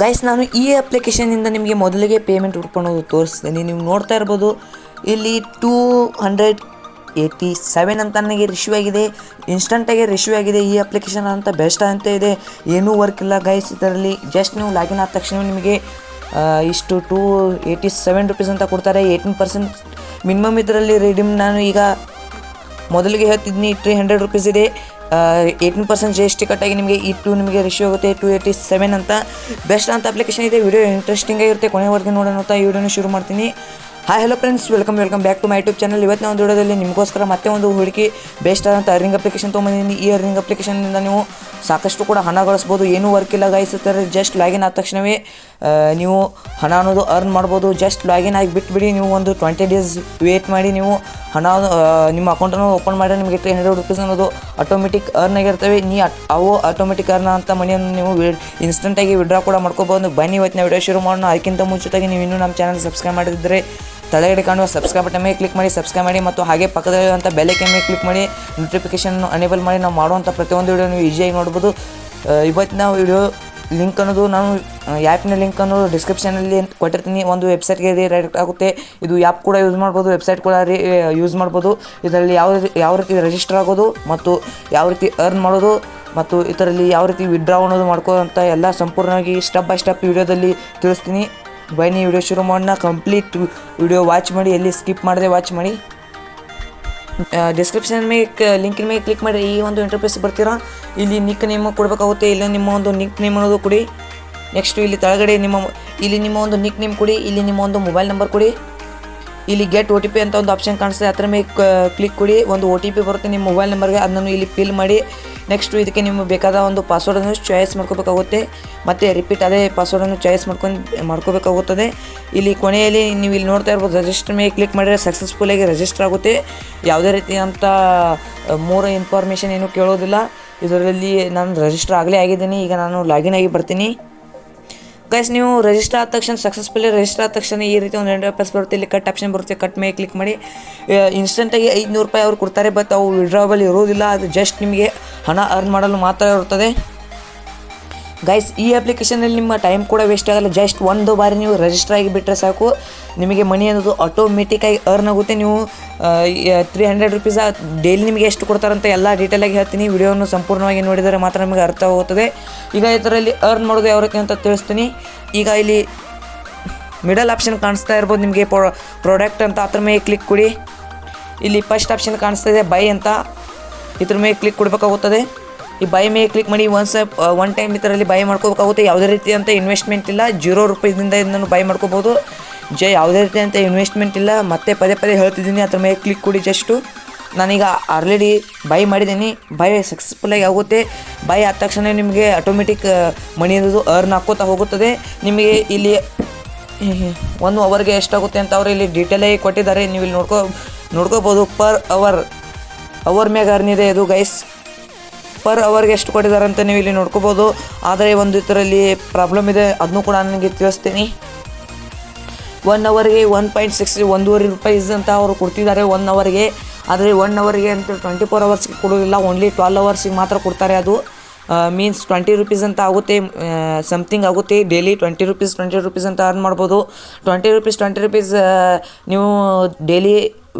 Guys ನಾನು ಈ ಅಪ್ಲಿಕೇಶನಿಂದ ನಿಮಗೆ ಮೊದಲಿಗೆ ಪೇಮೆಂಟ್ ಹುಡ್ಕೊಳೋದು ತೋರಿಸ್ತೀನಿ. ನೀವು ನೋಡ್ತಾ ಇರ್ಬೋದು ಇಲ್ಲಿ 287 ಅಂತ ನನಗೆ ರಿಶ್ಯೂ ಆಗಿದೆ, ಇನ್ಸ್ಟಂಟಾಗಿ ರಿಶ್ಯೂ ಆಗಿದೆ. ಈ ಅಪ್ಲಿಕೇಶನ್ ಅಂತ ಬೆಸ್ಟ್ ಅಂತ ಇದೆ, ಏನೂ ವರ್ಕ್ ಇಲ್ಲ ಗೈಸ್ ಇದರಲ್ಲಿ. ಜಸ್ಟ್ ನೀವು ಲಾಗಿನ್ ಆದ ತಕ್ಷಣ ನಿಮಗೆ ಇಷ್ಟು 287 ರುಪೀಸ್ ಅಂತ ಕೊಡ್ತಾರೆ. 18% ಮಿನಿಮಮ್ ಇದರಲ್ಲಿ ರಿಡೀಮ್. ನಾನು ಈಗ ಮೊದಲಿಗೆ ಹೇಳ್ತಿದ್ದೀನಿ 300 ರುಪೀಸ್ ಇದೆ, 18% GST ಕಟ್ಟಾಗಿ ನಿಮಗೆ ನಿಮಗೆ ರಿಶ್ಯೂ ಆಗುತ್ತೆ 287 ಅಂತ. ಬೆಸ್ಟ್ ಅಂತ ಅಪ್ಲಿಕೇಶನ್ ಇದೆ. ವಿಡಿಯೋ ಇಂಟ್ರೆಸ್ಟಿಂಗ್ ಆಗಿರುತ್ತೆ, ಕೊನೆವರೆಗೆ ನೋಡೋಣ ಅಂತ ಈ ವಿಡಿಯೋನ ಶುರು ಮಾಡ್ತೀನಿ. Hi hello friends, welcome back to my YouTube channel. ಇವತ್ತು ಒಂದು ವಿಡಿಯೋದಲ್ಲಿ ನಿಮಗೋಸ್ಕರ ಮತ್ತೆ ಒಂದು ಹುಡುಕಿ ಬೆಸ್ಟ್ ಆದಂಥ ಅರ್ನಿಂಗ್ ಅಪ್ಲಿಕೇಶನ್ ತೊಗೊಂಬಂದಿದ್ದೀನಿ. ಈ ಅರ್ನಿಂಗ್ ಅಪ್ಲಿಕೇಶನ್ನಿಂದ ನೀವು ಸಾಕಷ್ಟು ಕೂಡ ಹಣ ಗಳಿಸ್ಬೋದು, ಏನೂ ವರ್ಕ್ ಇಲ್ಲ ಗೈಸ್. ಜಸ್ಟ್ ಲಾಗಿನ್ ಆದ ತಕ್ಷಣವೇ ನೀವು ಹಣ ಅನ್ನೋದು ಅರ್ನ್ ಮಾಡ್ಬೋದು. ಜಸ್ಟ್ ಲಾಗಿನ್ ಆಗಿ ಬಿಟ್ಬಿಡಿ, ನೀವು ಒಂದು 20 ಡೇಸ್ ವೇಟ್ ಮಾಡಿ ನೀವು ಹಣ ನಿಮ್ಮ ಅಕೌಂಟನ್ನು ಓಪನ್ ಮಾಡಿ ನಿಮಗೆ 300 ರುಪೀಸ್ ಅನ್ನೋದು ಆಟೋಮೆಟಿಕ್ ಅರ್ನ್ ಆಗಿರ್ತವೆ. ಅವು ಆಟೋಮೆಟಿಕ್ ಅರ್ನ್ ಅಂತ ಮನಿಯನ್ನು ನೀವು ಇನ್ಸ್ಟೆಂಟಾಗಿ ವಿಡ್ರಾ ಕೂಡ ಮಾಡ್ಕೋಬೋದು. ಬನ್ನಿ ಇವತ್ತಿನ ವಿಡಿಯೋ ಶುರು ಮಾಡೋಣ. ಅದಕ್ಕಿಂತ ಮುಂಚಿತವಾಗಿ ನೀವು ಇನ್ನೂ ನಮ್ಮ ಚಾನಲ್ ಸಬ್ಸ್ಕ್ರೈಬ್ ಮಾಡಿದ್ರೆ ತಳಗಡೆ ಕಾಣುವ ಸಬ್ಸ್ಕ್ರೈಬ್ ಬಟನ್ ಮೇಲೆ ಕ್ಲಿಕ್ ಮಾಡಿ ಸಬ್ಸ್ಕ್ರೈಬ್ ಮಾಡಿ, ಮತ್ತು ಹಾಗೆ ಪಕ್ಕದಲ್ಲಿರುವಂಥ ಬೆಲ್ ಐಕಾನ್ ಮೇಲೆ ಕ್ಲಿಕ್ ಮಾಡಿ ನೋಟಿಫಿಕೇಷನ್ ಅನೇಬಲ್ ಮಾಡಿ. ನಾವು ಮಾಡುವಂಥ ಪ್ರತಿಯೊಂದು ವಿಡಿಯೋ ನೀವು ಈಸಿಯಾಗಿ ನೋಡ್ಬೋದು. ಇವತ್ತಿನ ವಿಡಿಯೋ ಲಿಂಕ್ ಅನ್ನೋದು ನಾನು ಆ್ಯಪ್ನ ಲಿಂಕ್ ಅನ್ನೋದು ಡಿಸ್ಕ್ರಿಪ್ಷನಲ್ಲಿ ಕೊಟ್ಟಿರ್ತೀನಿ. ಒಂದು ವೆಬ್ಸೈಟ್ಗೆ ಡೈರೆಕ್ಟ್ ಆಗುತ್ತೆ. ಇದು ಆ್ಯಪ್ ಕೂಡ ಯೂಸ್ ಮಾಡ್ಬೋದು, ವೆಬ್ಸೈಟ್ ಕೂಡ ಯೂಸ್ ಮಾಡ್ಬೋದು. ಇದರಲ್ಲಿ ಯಾವ ರೀತಿ ರಿಜಿಸ್ಟರ್ ಆಗೋದು ಮತ್ತು ಯಾವ ರೀತಿ ಅರ್ನ್ ಮಾಡೋದು ಮತ್ತು ಇದರಲ್ಲಿ ಯಾವ ರೀತಿ ವಿಡ್ರಾ ಅನ್ನೋದು ಮಾಡ್ಕೋದಂತ ಎಲ್ಲ ಸಂಪೂರ್ಣವಾಗಿ ಸ್ಟೆಪ್ ಬೈ ಸ್ಟೆಪ್ ವಿಡಿಯೋದಲ್ಲಿ ತಿಳಿಸ್ತೀನಿ. ಬನ್ನಿ ವಿಡಿಯೋ ಶುರು ಮಾಡೋಣ. ಕಂಪ್ಲೀಟ್ ವಿಡಿಯೋ ವಾಚ್ ಮಾಡಿ, ಎಲ್ಲಿ ಸ್ಕಿಪ್ ಮಾಡದೆ ವಾಚ್ ಮಾಡಿ. ಡಿಸ್ಕ್ರಿಪ್ಷನ್ ಮೇಲೆ ಲಿಂಕಿನ ಮೇಲೆ ಕ್ಲಿಕ್ ಮಾಡಿ ಈ ಒಂದು ಇಂಟರ್ಫೇಸ್ ಬರ್ತೀರಾ. ಇಲ್ಲಿ ನಿಕ್ ನೇಮ್ ಕೊಡಬೇಕಾಗುತ್ತೆ. ಇಲ್ಲ ನಿಮ್ಮ ಒಂದು ನಿಕ್ ನೇಮ್ ಅನ್ನೋದು ಕೊಡಿ. ನೆಕ್ಸ್ಟು ಇಲ್ಲಿ ಕೆಳಗಡೆ ನಿಮ್ಮ ಒಂದು ನಿಕ್ ನೇಮ್ ಕೊಡಿ. ಇಲ್ಲಿ ನಿಮ್ಮ ಒಂದು ಮೊಬೈಲ್ ನಂಬರ್ ಕೊಡಿ. ಇಲ್ಲಿ ಗೆಟ್ OTP ಅಂತ ಒಂದು ಆಪ್ಷನ್ ಕಾಣಿಸ್ತದೆ, ಅದರ ಮೇಲೆ ಕ್ಲಿಕ್ ಕೊಡಿ. ಒಂದು OTP ಬರುತ್ತೆ ನಿಮ್ಮ ಮೊಬೈಲ್ ನಂಬರ್ಗೆ, ಅದನ್ನು ಇಲ್ಲಿ ಫಿಲ್ ಮಾಡಿ. ನೆಕ್ಸ್ಟು ಇದಕ್ಕೆ ನಿಮಗೆ ಬೇಕಾದ ಒಂದು ಪಾಸ್ವರ್ಡನ್ನು ಚಾಯ್ಸ್ ಮಾಡ್ಕೋಬೇಕಾಗುತ್ತೆ. ಮತ್ತು ರಿಪೀಟ್ ಅದೇ ಪಾಸ್ವರ್ಡನ್ನು ಚಾಯ್ಸ್ ಮಾಡ್ಕೋಬೇಕಾಗುತ್ತದೆ. ಇಲ್ಲಿ ಕೊನೆಯಲ್ಲಿ ನೀವು ಇಲ್ಲಿ ನೋಡ್ತಾ ಇರ್ಬೋದು, ರಿಜಿಸ್ಟರ್ ಮೇಲೆ ಕ್ಲಿಕ್ ಮಾಡಿದರೆ ಸಕ್ಸಸ್ಫುಲ್ಲಾಗಿ ರಿಜಿಸ್ಟರ್ ಆಗುತ್ತೆ. ಯಾವುದೇ ರೀತಿಯಂಥ ಮೂರು ಇನ್ಫಾರ್ಮೇಷನ್ ಏನೂ ಕೇಳೋದಿಲ್ಲ. ಇದರಲ್ಲಿ ನಾನು ರಿಜಿಸ್ಟರ್ ಆಗಲೇ ಆಗಿದ್ದೀನಿ. ಈಗ ನಾನು ಲಾಗಿನ್ ಆಗಿ ಬರ್ತೀನಿ. ಗೈಸ್ ನೀವು ರಿಜಿಸ್ಟರ್ ಆದ ತಕ್ಷಣ ಸಕ್ಸಸ್ಫುಲಿ ರಿಜಿಸ್ಟರ್ ಆದ ತಕ್ಷಣ ಈ ರೀತಿ ಒಂದು ಇಂಟರ್ಫೇಸ್ ಬರುತ್ತೆ. ಇಲ್ಲಿ ಕಟ್ ಆಪ್ಷನ್ ಬರುತ್ತೆ, ಕಟ್ ಮೇಲೆ ಕ್ಲಿಕ್ ಮಾಡಿ. ಇನ್ಸ್ಟೆಂಟಾಗಿ 500 ರೂಪಾಯಿ ಅವ್ರು ಕೊಡ್ತಾರೆ, ಬಟ್ ಅವು ವಿಡ್ರಾವಬಲ್ ಇರೋದಿಲ್ಲ. ಅದು ಜಸ್ಟ್ ನಿಮಗೆ ಹಣ ಅರ್ನ್ ಮಾಡಲು ಮಾತ್ರ ಇರುತ್ತದೆ. ಗೈಸ್ ಈ ಅಪ್ಲಿಕೇಶನಲ್ಲಿ ನಿಮ್ಮ ಟೈಮ್ ಕೂಡ ವೇಸ್ಟ್ ಆಗಲ್ಲ. ಜಸ್ಟ್ ಒಂದು ಬಾರಿ ನೀವು ರಿಜಿಸ್ಟರ್ ಆಗಿ ಬಿಟ್ಟರೆ ಸಾಕು, ನಿಮಗೆ ಮನಿ ಅನ್ನೋದು ಆಟೋಮೆಟಿಕ್ಕಾಗಿ ಅರ್ನ್ ಆಗುತ್ತೆ. ನೀವು 300 ರುಪೀಸ್ ಡೈಲಿ ನಿಮಗೆ ಎಷ್ಟು ಕೊಡ್ತಾರಂತ ಎಲ್ಲ ಡೀಟೇಲಾಗಿ ಹೇಳ್ತೀನಿ. ವಿಡಿಯೋವನ್ನು ಸಂಪೂರ್ಣವಾಗಿ ನೋಡಿದರೆ ಮಾತ್ರ ನಿಮಗೆ ಅರ್ಥ ಆಗುತ್ತದೆ. ಈಗ ಇದರಲ್ಲಿ ಅರ್ನ್ ಮಾಡೋದು ಯಾವ ರೀತಿ ಅಂತ ತಿಳಿಸ್ತೀನಿ. ಈಗ ಇಲ್ಲಿ ಮಿಡಲ್ ಆಪ್ಷನ್ ಕಾಣಿಸ್ತಾ ಇರ್ಬೋದು ನಿಮಗೆ, ಪ್ರಾಡಕ್ಟ್ ಅಂತ, ಅದ್ರ ಮೇಲೆ ಕ್ಲಿಕ್ ಕೊಡಿ. ಇಲ್ಲಿ ಫಸ್ಟ್ ಆಪ್ಷನ್ ಕಾಣಿಸ್ತಾ ಇದೆ ಬೈ ಅಂತ, ಇದ್ರ ಮೇಲೆ ಕ್ಲಿಕ್ ಕೊಡಬೇಕಾಗುತ್ತದೆ. ಈ ಬೈ ಮೇಲೆ ಕ್ಲಿಕ್ ಮಾಡಿ ಒನ್ ಟೈಮ್ ಇದರಲ್ಲಿ ಬೈ ಮಾಡ್ಕೋಬೇಕಾಗುತ್ತೆ. ಯಾವುದೇ ರೀತಿಯಂಥ ಇನ್ವೆಸ್ಟ್ಮೆಂಟ್ ಇಲ್ಲ, 0 ರೂಪಾಯಿದಿಂದ ಇದನ್ನು ಬೈ ಮಾಡ್ಕೋಬೋದು. ಯಾವುದೇ ರೀತಿಯಂಥ ಇನ್ವೆಸ್ಟ್ಮೆಂಟ್ ಇಲ್ಲ. ಮತ್ತೆ ಪದೇ ಹೇಳ್ತಿದ್ದೀನಿ, ಅದ್ರ ಮೇಲೆ ಕ್ಲಿಕ್ ಕೊಡಿ. ಜಸ್ಟು ನಾನೀಗ ಆಲ್ರೆಡಿ ಬೈ ಮಾಡಿದ್ದೀನಿ. ಬೈ ಸಕ್ಸಸ್ಫುಲ್ಲಾಗಿ ಆಗುತ್ತೆ. ಬೈ ಆದ ತಕ್ಷಣ ನಿಮಗೆ ಆಟೋಮೆಟಿಕ್ ಮನಿ ಅನ್ನೋದು ಅರ್ನ್ ಹಾಕೋತಾ ಹೋಗುತ್ತದೆ. ನಿಮಗೆ ಇಲ್ಲಿ 1 ಅವರ್ಗೆ ಎಷ್ಟಾಗುತ್ತೆ ಅಂತ ಅವರು ಇಲ್ಲಿ ಡೀಟೇಲಾಗಿ ಕೊಟ್ಟಿದ್ದಾರೆ. ನೀವು ಇಲ್ಲಿ ನೋಡ್ಕೋಬೋದು. ಪರ್ ಅವರ್ ಮ್ಯಾಗ ಅರ್ನ್ ಇದೆ ಇದು ಗೈಸ್. ಪರ್ ಅವರ್ಗೆ ಎಷ್ಟು ಕೊಟ್ಟಿದ್ದಾರೆ ಅಂತ ನೀವು ಇಲ್ಲಿ ನೋಡ್ಕೋಬೋದು. ಆದರೆ ಒಂದು ಇದರಲ್ಲಿ ಪ್ರಾಬ್ಲಮ್ ಇದೆ, ಅದನ್ನು ಕೂಡ ನನಗೆ ತಿಳಿಸ್ತೀನಿ. 1 ಅವರ್ಗೆ 1.6 ಒಂದೂವರೆ ರೂಪಾಯಿ ಅಂತ ಅವರು ಕೊಡ್ತಿದ್ದಾರೆ 1 ಅವರ್ಗೆ. ಆದರೆ 1 ಅವರ್ಗೆ ಅಂತ 24 ಅವರ್ಸ್ಗೆ ಕೊಡೋದಿಲ್ಲ, ಓನ್ಲಿ 12 ಅವರ್ಸಿಗೆ ಮಾತ್ರ ಕೊಡ್ತಾರೆ. ಅದು ಮೀನ್ಸ್ 20 ರುಪೀಸ್ ಅಂತ ಆಗುತ್ತೆ, ಸಮಥಿಂಗ್ ಆಗುತ್ತೆ. ಡೈಲಿ 20 ರುಪೀಸ್ ಅಂತ ಅರ್ನ್ ಮಾಡ್ಬೋದು. 20 ರುಪೀಸ್ ನೀವು ಡೈಲಿ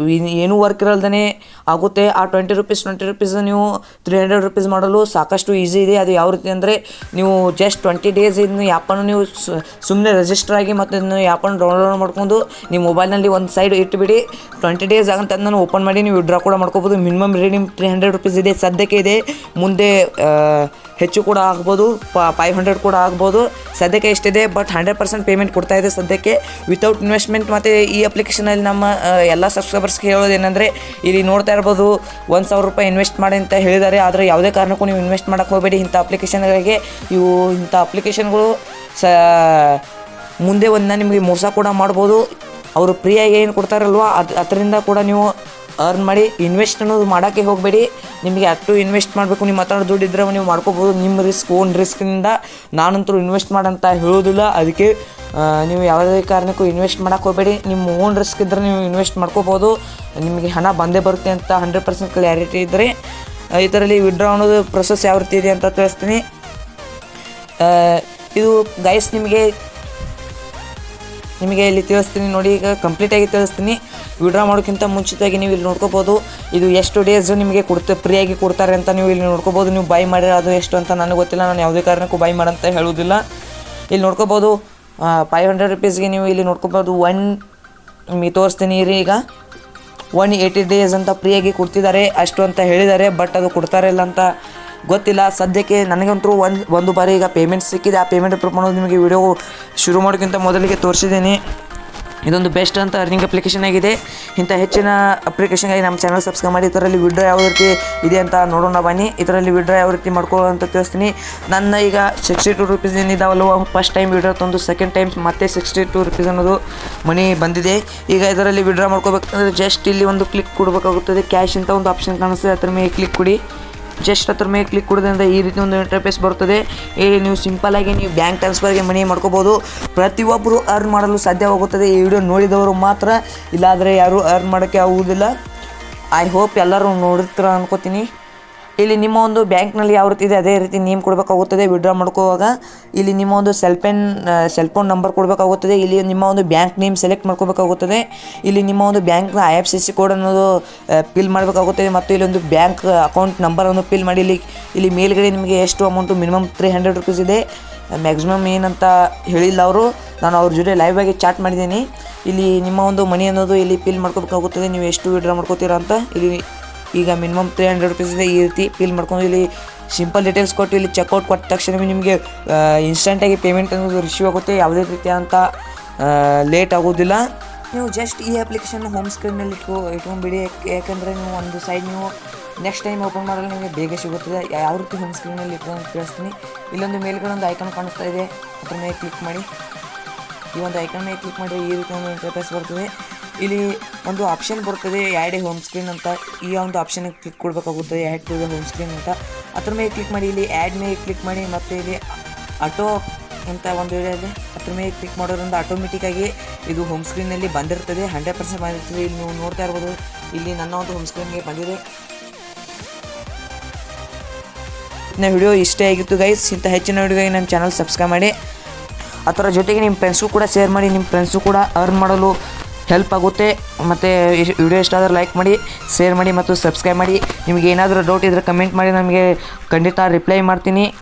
ಏನೂ ವರ್ಕ್ ಇರಲ್ದೇ ಆಗುತ್ತೆ. ಆ 20 ರುಪೀಸ್ ನೀವು 300 ರುಪೀಸ್ ಮಾಡಲು ಸಾಕಷ್ಟು ಈಸಿ ಇದೆ. ಅದು ಯಾವ ರೀತಿ ಅಂದರೆ, ನೀವು ಜಸ್ಟ್ 20 ಡೇಸ್ ಇನ್ನು ಆ್ಯಪನ್ನು ನೀವು ಸುಮ್ಮನೆ ರಿಜಿಸ್ಟರ್ ಆಗಿ ಮತ್ತು ಇದನ್ನು ಆ್ಯಪನ್ನು ಡೌನ್ಲೋಡ್ ಮಾಡ್ಕೊಂಡು ನೀವು ಮೊಬೈಲ್ನಲ್ಲಿ ಒಂದು ಸೈಡ್ ಇಟ್ಟುಬಿಡಿ. 20 ಡೇಸ್ ಆಗಂತ ಅದನ್ನು ಓಪನ್ ಮಾಡಿ ನೀವು ವಿಡ್ರಾ ಕೂಡ ಮಾಡ್ಕೋಬೋದು. ಮಿನಿಮಮ್ ರಿಡೀಮ್ 300 ರುಪೀಸ್ ಇದೆ ಸದ್ಯಕ್ಕೆ ಇದೆ. ಮುಂದೆ ಹೆಚ್ಚು ಕೂಡ ಆಗ್ಬೋದು, 500 ಕೂಡ ಆಗ್ಬೋದು. ಸದ್ಯಕ್ಕೆ ಎಷ್ಟಿದೆ, ಬಟ್ 100% ಪೇಮೆಂಟ್ ಕೊಡ್ತಾ ಇದೆ ಸದ್ಯಕ್ಕೆ ವಿತೌಟ್ ಇನ್ವೆಸ್ಟ್ಮೆಂಟ್. ಮತ್ತು ಈ ಅಪ್ಲಿಕೇಶನಲ್ಲಿ ನಮ್ಮ ಎಲ್ಲ ಸಬ್ಸ್ಕ್ರೈಬರ್ಸ್ಗೆ ಹೇಳೋದೇನೆಂದರೆ, ಇಲ್ಲಿ ನೋಡ್ತಾ ಇರ್ಬೋದು 1000 ರೂಪಾಯಿ ಇನ್ವೆಸ್ಟ್ ಮಾಡಿ ಅಂತ ಹೇಳಿದ್ದಾರೆ. ಆದರೆ ಯಾವುದೇ ಕಾರಣಕ್ಕೂ ನೀವು ಇನ್ವೆಸ್ಟ್ ಮಾಡೋಕ್ಕೆ ಹೋಗಬೇಡಿ ಇಂಥ ಅಪ್ಲಿಕೇಶನ್ಗಳಿಗೆ. ಇಂಥ ಅಪ್ಲಿಕೇಶನ್ಗಳು ಮುಂದೆ ನಿಮಗೆ ಮೋಸ ಕೂಡ ಮಾಡ್ಬೋದು. ಅವರು ಫ್ರೀಯಾಗಿ ಏನು ಕೊಡ್ತಾರಲ್ವ ಅದರಿಂದ ಕೂಡ ನೀವು ಅರ್ನ್ ಮಾಡಿ. ಇನ್ವೆಸ್ಟ್ ಅನ್ನೋದು ಮಾಡೋಕ್ಕೆ ಹೋಗಬೇಡಿ. ನಿಮಗೆ ಅಷ್ಟು ಇನ್ವೆಸ್ಟ್ ಮಾಡಬೇಕು, ನಿಮ್ಮ ಹತ್ರ ದುಡ್ಡು ಇದ್ದರೆ ನೀವು ಮಾಡ್ಕೋಬೋದು. ನಿಮ್ಮ ಓನ್ ರಿಸ್ಕ್ನಿಂದ. ನಾನಂತರೂ ಇನ್ವೆಸ್ಟ್ ಮಾಡಂತ ಹೇಳೋದಿಲ್ಲ. ಅದಕ್ಕೆ ನೀವು ಯಾವುದೇ ಕಾರಣಕ್ಕೂ ಇನ್ವೆಸ್ಟ್ ಮಾಡೋಕ್ಕೆ ಹೋಗಬೇಡಿ. ನಿಮ್ಮ ಓನ್ ರಿಸ್ಕ್ ಇದ್ದರೆ ನೀವು ಇನ್ವೆಸ್ಟ್ ಮಾಡ್ಕೋಬೋದು. ನಿಮಗೆ ಹಣ ಬಂದೇ ಬರುತ್ತೆ ಅಂತ 100% ಕ್ಲಾರಿಟಿ ಇದ್ದರೆ. ಇದರಲ್ಲಿ ವಿಡ್ರಾ ಅನ್ನೋದು ಪ್ರೊಸೆಸ್ ಯಾವ ರೀತಿ ಇದೆ ಅಂತ ತಿಳಿಸ್ತೀನಿ. ಇದು ಗೈಸ್ ನಿಮಗೆ ಇಲ್ಲಿ ತಿಳಿಸ್ತೀನಿ ನೋಡಿ. ಈಗ ಕಂಪ್ಲೀಟಾಗಿ ತಿಳಿಸ್ತೀನಿ. ವಿಡ್ರಾ ಮಾಡೋಕ್ಕಿಂತ ಮುಂಚಿತವಾಗಿ ನೀವು ಇಲ್ಲಿ ನೋಡ್ಕೋಬೋದು. ಇದು ಎಷ್ಟು ಡೇಸ್ ನಿಮಗೆ ಫ್ರೀಯಾಗಿ ಕೊಡ್ತಾರೆ ಅಂತ ನೀವು ಇಲ್ಲಿ ನೋಡ್ಕೋಬೋದು. ನೀವು ಬೈ ಮಾಡಿದ್ರೆ ಅದು ಎಷ್ಟು ಅಂತ ನನಗೆ ಗೊತ್ತಿಲ್ಲ, ನಾನು ಯಾವುದೇ ಕಾರಣಕ್ಕೂ ಬೈ ಮಾಡಂತ ಹೇಳುವುದಿಲ್ಲ. ಇಲ್ಲಿ ನೋಡ್ಕೋಬೋದು 500 ರುಪೀಸ್ಗೆ ನೀವು ಇಲ್ಲಿ ನೋಡ್ಕೋಬೋದು. ತೋರಿಸ್ತೀನಿ ರೀ. ಈಗ 180 ಡೇಸ್ ಅಂತ ಫ್ರೀಯಾಗಿ ಕೊಡ್ತಿದ್ದಾರೆ ಅಷ್ಟು ಅಂತ ಹೇಳಿದ್ದಾರೆ. ಬಟ್ ಅದು ಕೊಡ್ತಾರೆ ಇಲ್ಲ ಅಂತ ಗೊತ್ತಿಲ್ಲ. ಸದ್ಯಕ್ಕೆ ನನಗಂತೂ ಒಂದು ಬಾರಿ ಈಗ ಪೇಮೆಂಟ್ ಸಿಕ್ಕಿದೆ. ಆ ಪೇಮೆಂಟ್ ಪ್ರೂಫ್ ಮಾಡೋದು ನಿಮಗೆ ವಿಡಿಯೋ ಶುರು ಮಾಡೋಕ್ಕಿಂತ ಮೊದಲಿಗೆ ತೋರಿಸಿದ್ದೀನಿ. ಇದೊಂದು ಬೆಸ್ಟ್ ಅಂತ ಅರ್ನಿಂಗ್ ಅಪ್ಲಿಕೇಶನ್ ಆಗಿದೆ. ಇಂಥ ಹೆಚ್ಚಿನ ಅಪ್ಲಿಕೇಶನ್ಗಾಗಿ ನಮ್ಮ ಚಾನಲ್ ಸಬ್ಸ್ಕ್ರೈಬ್ ಮಾಡಿ. ಇದರಲ್ಲಿ ವಿಡ್ರಾ ಯಾವ ರೀತಿ ಇದೆ ಅಂತ ನೋಡೋಣ ಬನ್ನಿ. ಇದರಲ್ಲಿ ವಿಡ್ರಾ ಯಾವ ರೀತಿ ಮಾಡ್ಕೊಳ್ಳೋ ಅಂತ ತಿಳಿಸ್ತೀನಿ. ನನ್ನ ಈಗ 62 ರುಪೀಸ್ ಏನಿದಾವಲ್ವ, ಫಸ್ಟ್ ಟೈಮ್ ವಿಡ್ರಾ ತಂದು ಸೆಕೆಂಡ್ ಟೈಮ್ ಮತ್ತೆ 62 ರುಪೀಸ್ ಅನ್ನೋದು ಮನಿ ಬಂದಿದೆ. ಈಗ ಇದರಲ್ಲಿ ವಿಡ್ರಾ ಮಾಡ್ಕೋಬೇಕಂದ್ರೆ ಜಸ್ಟ್ ಇಲ್ಲಿ ಒಂದು ಕ್ಲಿಕ್ ಕೊಡಬೇಕಾಗುತ್ತದೆ. ಕ್ಯಾಶ್ ಅಂತ ಒಂದು ಆಪ್ಷನ್ ಕಾಣಿಸ್ತದೆ, ಅದರ ಮೇಲೆ ಕ್ಲಿಕ್ ಕೊಡಿ. ಜಸ್ಟ್ ಅದ್ರ ಮೇಲೆ ಕ್ಲಿಕ್ ಕೊಡೋದ್ರಿಂದ ಈ ರೀತಿ ಒಂದು ಇಂಟರ್ಫೇಸ್ ಬರ್ತದೆ. ಇಲ್ಲಿ ನೀವು ಸಿಂಪಲ್ಲಾಗಿ ನೀವು ಬ್ಯಾಂಕ್ ಟ್ರಾನ್ಸ್ಫರ್ಗೆ ಮನಿ ಮಾಡ್ಕೋಬೋದು. ಪ್ರತಿಯೊಬ್ಬರು ಅರ್ನ್ ಮಾಡಲು ಸಾಧ್ಯವಾಗುತ್ತದೆ. ಈ ವಿಡಿಯೋ ನೋಡಿದವರು ಮಾತ್ರ, ಇಲ್ಲಾದರೆ ಯಾರೂ ಅರ್ನ್ ಮಾಡೋಕ್ಕೆ ಆಗುವುದಿಲ್ಲ. ಐ ಹೋಪ್ ಎಲ್ಲರೂ ನೋಡಿರ್ತೀರ ಅನ್ಕೋತೀನಿ. ಇಲ್ಲಿ ನಿಮ್ಮ ಒಂದು ಬ್ಯಾಂಕ್ನಲ್ಲಿ ಯಾವ ರೀತಿ ಇದೆ ಅದೇ ರೀತಿ ನೇಮ್ ಕೊಡಬೇಕಾಗುತ್ತದೆ. ವಿಡ್ರಾ ಮಾಡ್ಕೋವಾಗ ಇಲ್ಲಿ ನಿಮ್ಮ ಒಂದು ಸೆಲ್ ಫೋನ್ ನಂಬರ್ ಕೊಡಬೇಕಾಗುತ್ತದೆ. ಇಲ್ಲಿ ನಿಮ್ಮ ಒಂದು ಬ್ಯಾಂಕ್ ನೇಮ್ ಸೆಲೆಕ್ಟ್ ಮಾಡ್ಕೋಬೇಕಾಗುತ್ತದೆ. ಇಲ್ಲಿ ನಿಮ್ಮ ಒಂದು ಬ್ಯಾಂಕ್ನ IFSC ಕೋಡ್ ಅನ್ನೋದು ಫಿಲ್ ಮಾಡಬೇಕಾಗುತ್ತದೆ. ಮತ್ತು ಇಲ್ಲಿ ಒಂದು ಬ್ಯಾಂಕ್ ಅಕೌಂಟ್ ನಂಬರನ್ನು ಫಿಲ್ ಮಾಡಿ. ಇಲ್ಲಿ ಮೇಲ್ಗಡೆ ನಿಮಗೆ ಎಷ್ಟು ಅಮೌಂಟು ಮಿನಿಮಮ್ 300 ರುಪೀಸ್ ಇದೆ. ಮ್ಯಾಕ್ಸಿಮಮ್ ಏನಂತ ಹೇಳಿಲ್ಲ ಅವರು. ನಾನು ಅವ್ರ ಜೊತೆ ಲೈವ್ ಆಗಿ ಚಾಟ್ ಮಾಡಿದ್ದೀನಿ. ಇಲ್ಲಿ ನಿಮ್ಮ ಒಂದು ಮನಿ ಅನ್ನೋದು ಇಲ್ಲಿ ಫಿಲ್ ಮಾಡ್ಕೋಬೇಕಾಗುತ್ತದೆ. ನೀವು ಎಷ್ಟು ವಿಡ್ರಾ ಮಾಡ್ಕೋತೀರಾ ಅಂತ. ಇಲ್ಲಿ ಈಗ ಮಿನಿಮಮ್ 300 ರುಪೀಸ್ ಇದೆ. ಈ ರೀತಿ ಫಿಲ್ ಮಾಡ್ಕೊಂಡು ಇಲ್ಲಿ ಸಿಂಪಲ್ ಡೀಟೇಲ್ಸ್ ಕೊಟ್ಟು ಇಲ್ಲಿ ಚೆಕ್ಔಟ್ ಕೊಟ್ಟ ತಕ್ಷಣ ನಿಮಗೆ ಇನ್ಸ್ಟಂಟಾಗಿ ಪೇಮೆಂಟ್ ಅನ್ನೋದು ರಿಸೀವ್ ಆಗುತ್ತೆ. ಯಾವುದೇ ರೀತಿ ಅಂತ ಲೇಟ್ ಆಗೋದಿಲ್ಲ. ನೀವು ಜಸ್ಟ್ ಈ ಅಪ್ಲಿಕೇಶನ್ ಹೋಮ್ ಸ್ಕ್ರೀನಲ್ಲಿ ಇಟ್ಕೊಂಡ್ಬಿಡಿ. ಯಾಕಂದರೆ ನೀವು ಒಂದು ಸೈಡ್ ನೀವು ನೆಕ್ಸ್ಟ್ ಟೈಮ್ ಓಪನ್ ಮಾಡಲು ನಿಮಗೆ ಬೇಗ ಸಿಗುತ್ತದೆ. ಯಾವ ರೀತಿ ಹೋಮ್ ಸ್ಕ್ರೀನಲ್ಲಿ ಇಟ್ಕೊಂಡು ತಿಳಿಸ್ತೀನಿ. ಇಲ್ಲೊಂದು ಮೇಲ್ಗಡೆ ಒಂದು ಐಕಾನ್ ಕಾಣಿಸ್ತಾ ಇದೆ, ಅದ್ರ ಮೇಲೆ ಕ್ಲಿಕ್ ಮಾಡಿ. ಈ ಒಂದು ಐಕಾನ್ ಮೇಲೆ ಕ್ಲಿಕ್ ಮಾಡಿ ಈ ರೀತಿ ಒಂದು ಇಂಟರ್ಫೇಸ್ ಬರ್ತದೆ. ಇಲ್ಲಿ ಒಂದು ಆಪ್ಷನ್ ಬರ್ತದೆ ಆ್ಯಡ್ ಎ ಹೋಮ್ ಸ್ಕ್ರೀನ್ ಅಂತ. ಈ ಒಂದು ಆಪ್ಷನ್ಗೆ ಕ್ಲಿಕ್ ಕೊಡಬೇಕಾಗುತ್ತದೆ, add to the home screen ಅಂತ. ಅದ್ರ ಮೇಲೆ ಕ್ಲಿಕ್ ಮಾಡಿ. ಇಲ್ಲಿ ಆ್ಯಡ್ ಮೇಲೆ ಕ್ಲಿಕ್ ಮಾಡಿ. ಮತ್ತು ಇಲ್ಲಿ ಆಟೋ ಅಂತ ಒಂದು ಇದೆ, ಅದ್ರ ಮೇಲೆ ಕ್ಲಿಕ್ ಮಾಡೋದ್ರಿಂದ ಆಟೋಮೆಟಿಕ್ಕಾಗಿ ಇದು ಹೋಮ್ ಸ್ಕ್ರೀನಲ್ಲಿ ಬಂದಿರ್ತದೆ. 100% ಬಂದಿರ್ತದೆ. ಇಲ್ಲಿ ನೀವು ನೋಡ್ತಾ ಇರ್ಬೋದು. ಇಲ್ಲಿ ನನ್ನ ಒಂದು ಹೋಮ್ ಸ್ಕ್ರೀನ್ಗೆ ಬಂದಿದೆ. ನನ್ನ ವಿಡಿಯೋ ಇಷ್ಟೇ ಆಗಿತ್ತು ಗೈಸ್. ಇಂಥ ಹೆಚ್ಚಿನ ವಿಡಿಯೋಗಾಗಿ ನಮ್ಮ ಚಾನಲ್ ಸಬ್ಸ್ಕ್ರೈಬ್ ಮಾಡಿ. ಅದರ ಜೊತೆಗೆ ನಿಮ್ಮ ಫ್ರೆಂಡ್ಸ್ಗೂ ಕೂಡ ಶೇರ್ ಮಾಡಿ. ನಿಮ್ಮ ಫ್ರೆಂಡ್ಸು ಕೂಡ ಅರ್ನ್ ಮಾಡಲು ಹೆಲ್ಪ್ ಆಗುತ್ತೆ. ಮತ್ತು ವಿಡಿಯೋ ಇಷ್ಟ ಆದರೆ ಲೈಕ್ ಮಾಡಿ, ಶೇರ್ ಮಾಡಿ ಮತ್ತು ಸಬ್ಸ್ಕ್ರೈಬ್ ಮಾಡಿ. ನಿಮಗೆ ಏನಾದರೂ ಡೌಟ್ ಇದ್ದರೆ ಕಮೆಂಟ್ ಮಾಡಿ, ನಮಗೆ ಖಂಡಿತ ರಿಪ್ಲೈ ಮಾಡ್ತೀನಿ.